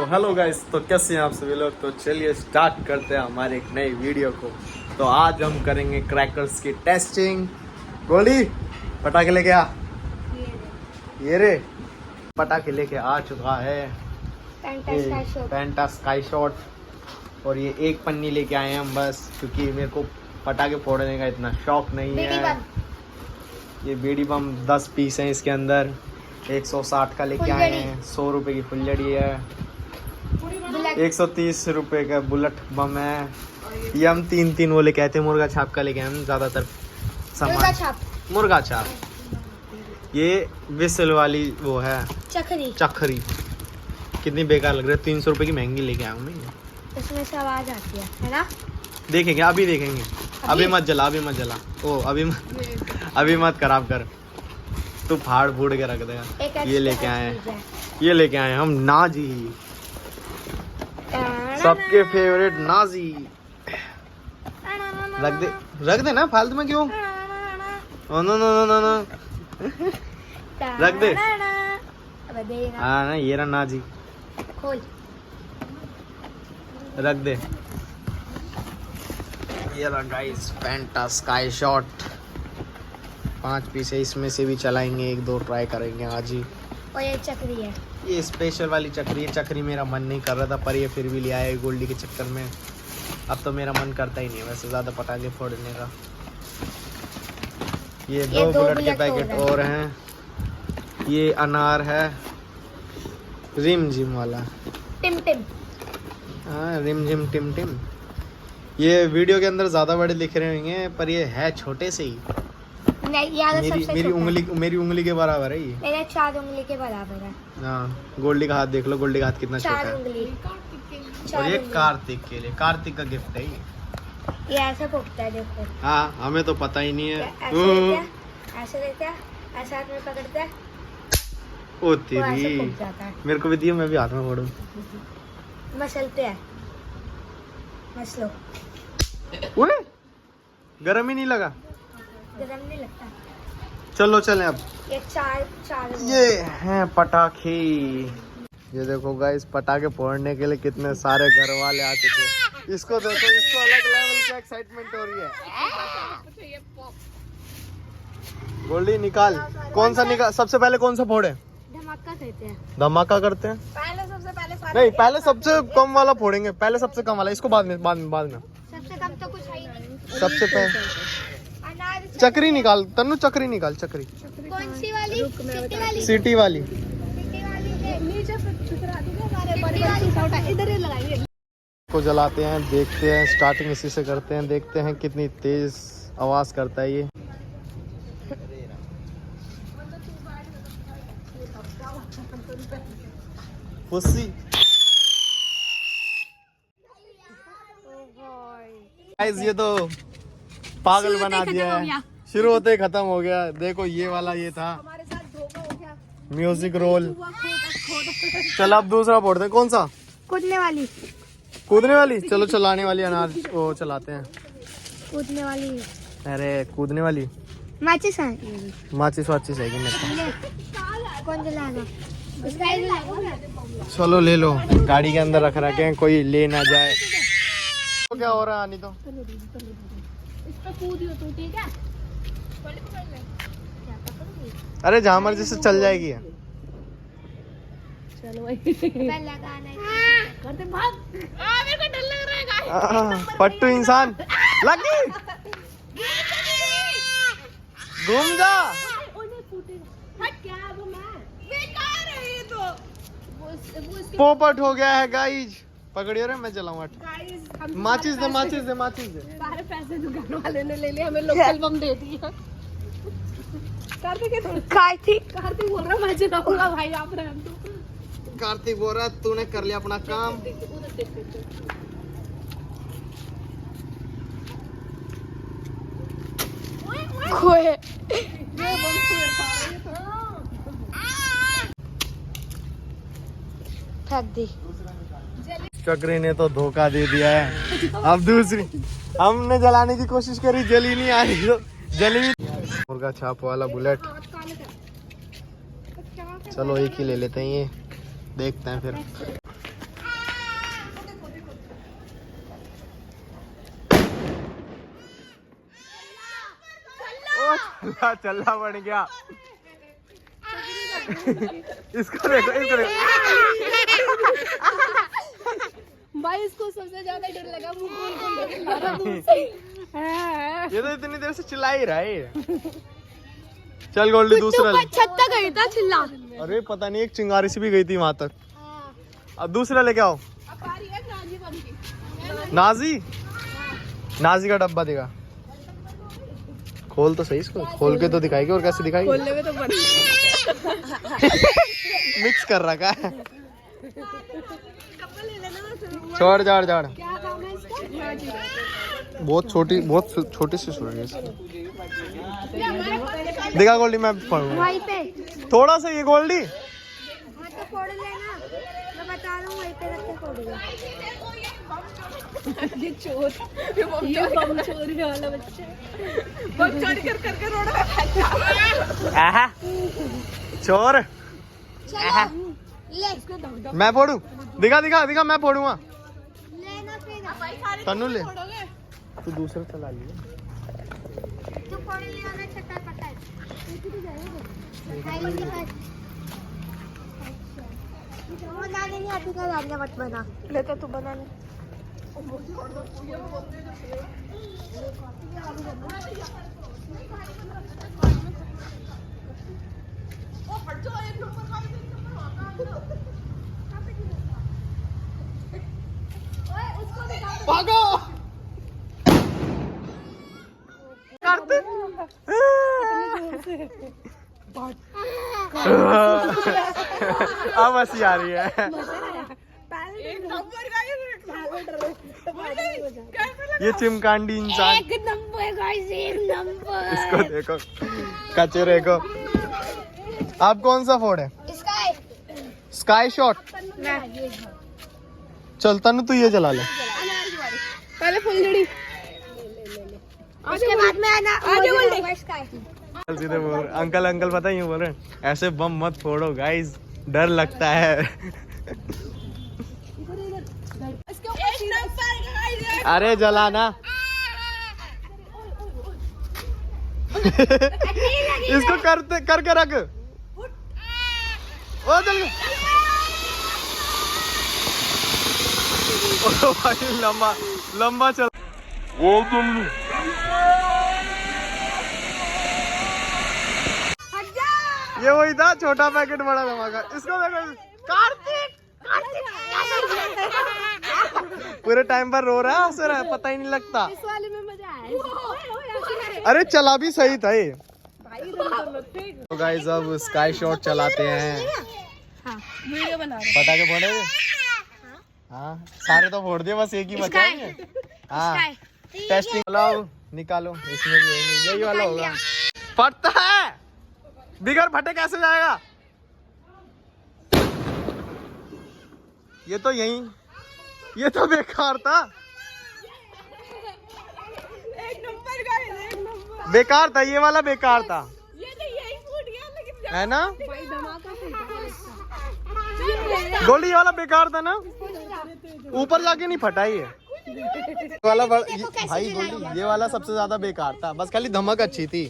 तो hello guys, तो कैसे हैं आप सभी लोग। तो चलिए स्टार्ट करते हैं हमारे एक नई वीडियो को। तो आज हम करेंगे क्रैकर्स की टेस्टिंग। गोली पटाखे लेके आ। ये रे पटाखे लेके आ चुका है पेंटा स्काई शॉट। और ये एक पन्नी लेके आए हैं हम बस, क्योंकि मेरे को पटाखे फोड़ने का इतना शौक नहीं है। ये बीड़ी बम 10 पीस हैं इसके अंदर। 160 का लेके आए हैं। 100 रुपए की फुलझड़ी है। 130 रुपए का बुलेट बम है। ये हम तीन वो लेके आए थे। मुर्गा छाप का लेके आए हम ज्यादातर सामान। मुर्गा छाप। ये विसल वाली वो है चखरी। कितनी बेकार लग रही है। 300 रुपए की महंगी लेके आया हूँ मैं। इसमें से आवाज आती है ना। देखेंगे, अभी देखेंगे। अभी मत जला ओ अभी मत खराब कर। तू फाड़ फूड़ के रख देगा। ये लेके आए हम नाजी, सबके फेवरेट नाजी। रख दे ना, फालतू में क्यों। नो रख दे। हाँ ना, ये रहा नाजी। खोल रख दे। ये रहा गाइस पेंटा स्काई शॉट। 5 पीस है, इसमें से भी चलाएंगे। 1-2 ट्राई करेंगे आज ही। और ये चक्री है, ये स्पेशल वाली चक्री है। चक्री मेरा मन नहीं कर रहा था, पर ये फिर भी लिया है गोल्डी के चक्कर में। अब तो मेरा मन करता ही नहीं वैसे ज़्यादा पटाखे फोड़ने का। ये 2 बुलेट के पैकेट और हैं। ये अनार है, रिम जिम वाला। टिम हाँ, रिम जिम टिम। ये वीडियो के अंदर ज़्यादा बड़े दिख रहे होंगे, पर ये है छोटे से ही। मेरी उंगली के बराबर है ये। मेरे 4 उंगली के बराबर है। हाँ, गोल्डी का हाथ देख लो। गोल्डी का हाथ कितना छोटा है। और ये कार्तिक के लिए, कार्तिक का गिफ्ट है ये ऐसे फूकता है, देखो। हाँ, हमें तो पता ही नहीं है। ऐसे लेते हैं, ऐसे हाथ में पकड़ते हैं। ओ तेरी, मेरे को भी दियो, मैं भी हाथ में फोड़ूं। मसलते हैं, मसलो। ओए, गरम ही नहीं लगा। गरम नहीं लगता। चलो चलें अब। ये चार ये हैं पटाखे। ये देखो गाइस, पटाखे फोड़ने के लिए कितने सारे घर वाले आ चुके हैं। इसको देखो, इसको अलग लेवल की एक्साइटमेंट हो रही है। गोल्डी निकाल, कौन सा निकाल। सबसे पहले कौन सा फोड़े। धमाका कहते हैं। धमाका करते हैं। सबसे पहले नहीं, पहले सबसे कम वाला फोड़ेंगे। पहले सबसे कम वाला, इसको बाद में। सबसे कम तो कुछ है ही नहीं। सबसे पहले चक्री निकाल। तन्नू चक्री निकाल। चक्री कौन सी वाली? सिटी वाली। इधर ही लगाएंगे। को जलाते हैं, देखते हैं। स्टार्टिंग इसी से करते हैं, देखते हैं कितनी तेज आवाज करता है ये। पुस्सी। गाइस, ये तो पागल बना दिया है। शुरू होते ही खत्म हो गया। देखो, ये वाला ये था। Music roll. चल अब दूसरा फोड़ते हैं। कौन सा? कूदने वाली। चलो चलाने वाली अनार वो चलाते हैं। कूदने वाली। अरे कूदने वाली माचिस है कि नहीं? कौन जलाना? चलो ले लो। गाड़ी के अंदर रख रखे हैं, कोई ले ना जाए। तो क्या हो रहा है? आनी तो अरे जहाँ मर्जी से चल जाएगी। चलो करते भाग। मेरे को डर लग रहा है। पट्टू इंसान लगी। घूम जा। पोपट हो गया है गाइज। पकड़ियो रे, मैं चलाऊं। माचिस दे। सारे पैसे दुकान वाले ने ले लिए, हमें लोकल बम दे दिया। कार्तिक बोल रहा मैं चलाऊंगा भाई, आप रहने दो। कार्तिक बोल रहा तूने कर लिया अपना काम। फेंक दी। चक्री ने तो धोखा दे दिया है। अब दूसरी हमने जलाने की कोशिश करी, जली नहीं आ रही। तो जली। मुर्गा छाप वाला बुलेट। चलो एक ही ले लेते हैं, ये देखते हैं फिर। चल्ला चल्ला बन गया। इसको देखो, इसको देखो। भाई इसको सबसे ज्यादा डर लगा, मुंह खोल खोल के खिला रहा दूर से। ये तो इतनी देर से चिल्ला ही रहा है। चल गोल्डी दूसरा ले। छत तक गई था चिल्ला। अरे पता नहीं, एक चिंगारी से भी गई थी वहां तक। अब दूसरा लेके आओ। अब आ रही है नाजी बम की। नाजी, नाजी का डब्बा दिखा। खोल तो सही इसको, खोल के तो दिखाएगी, और कैसे दिखाएगी? खोलने में तो बन मिक्स कर रखा है। छोड़ झाड़ झाड़। क्या काम है इसका? बहुत छोटी सी सुन है इसकी। दिखा गोल्डी, मैं पढ़ूंगा वहीं पे। थोड़ा सा। ये गोल्डी हाँ तो फोड़ लेना, मैं बता रहा हूँ वहीं पे रख के फोड़ूंगा। ये चोर, ये बम चोरी वाला बच्चा बम चोरी कर करके रोड पे फेंका। आहा, चोर। आहा। ले इसको धक धक मैं फोड़ू? दिखा दिखा दिखा, मैं फोड़ूंगा। लेना फिर तन्नू ले, तू दूसरा चला लिया। तो फोड़ लिया ना, चट्टा पट्टा वो नानी नहीं आती का लाडला मत बना लेता, तू बना ले। भागो करते। अब हंसी आ रही है। ये चिमकांडी इंसान। एक नंबर गाइस, एक नंबर। इसको देखो, कचरे को। आप कौन सा फोड़ है? Sky sky shot. चल तनु तू ये चला ले। पहले फुलझड़ी, उसके बाद में आना आगे बोल दे। चल सीधे बोल। अंकल अंकल पता यूं बोल रहे हैं, ऐसे बम मत फोड़ो गाइस, डर लगता है। अरे जलाना। इसको करते करके रख। ओ चल गया। ओ भाई लंबा लंबा चल। ओ जल्दी। ये वही था, छोटा पैकेट बड़ा धमाका। इसको देखो, कार्तिक पूरे टाइम पर रो रहा है, हंस रहा है, पता ही नहीं लगता। इस वाले में मजा आया। अरे चला भी सही था ये। तो गाइस अब स्काई शॉट चलाते हैं। वीडियो बना रहे पटाखे फोड़ेंगे? हाँ सारे तो फोड़ दिए, बस एक ही बचा है। हाँ टेस्टिंग लाओ, निकालो। इसमें भी यही वाला होगा। फटता है, बिगर फटे कैसे जाएगा? ये तो ये तो बेकार था। एक नंबर गाइस, एक नंबर। बेकार था ये वाला, बेकार था। ये तो यही फूट गया, लेकिन है ना? भाई धमाका फूटा गोली वाला बेकार था ना, ऊपर जाके नहीं फटा ये वाला भाई गोली। ये वाला सबसे ज्यादा बेकार था, बस खाली धमक अच्छी थी।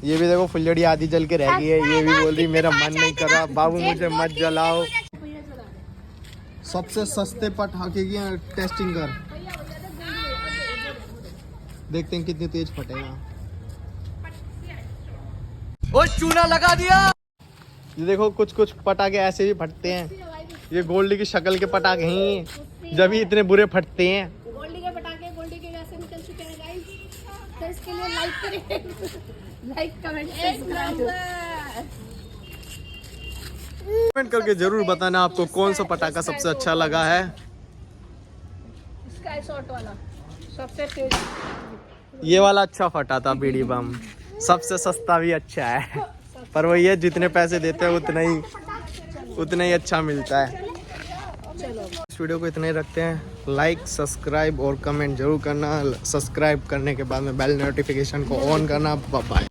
ये भी देखो फुलझड़ी आधी जल के रह गई है। ये भी बोल रही मेरा मन नहीं कर रहा, बाबू मुझे मत जलाओ। सबसे सस्ते पटाखे की टेस्टिंग कर, देखते हैं कितनी तेज फटेगा। ओ चूना लगा दिया। ये देखो कुछ कुछ पटाखे ऐसे भी फटते हैं। ये गोल्डी की शक्ल के पटाखे हैं, जब ही इतने बुरे फटते हैं। गोल्डी के पटाखे गोल्डी के जैसे निकल चुके हैं गाइस, तो इसके लिए लाइक करें, लाइक कमेंट कमेंट करके जरूर बताना आपको कौन सा पटाखा सबसे अच्छा लगा है। स्काई शॉट वाला सबसे तेज। ये वाला अच्छा फटा था बीड़ी बम, सबसे सस्ता भी अच्छा है, पर वही है जितने पैसे देते हैं उतना ही अच्छा मिलता है। इस वीडियो को इतना ही रखते हैं। लाइक सब्सक्राइब और कमेंट जरूर करना। सब्सक्राइब करने के बाद में बेल नोटिफिकेशन को ऑन करना। Bye bye.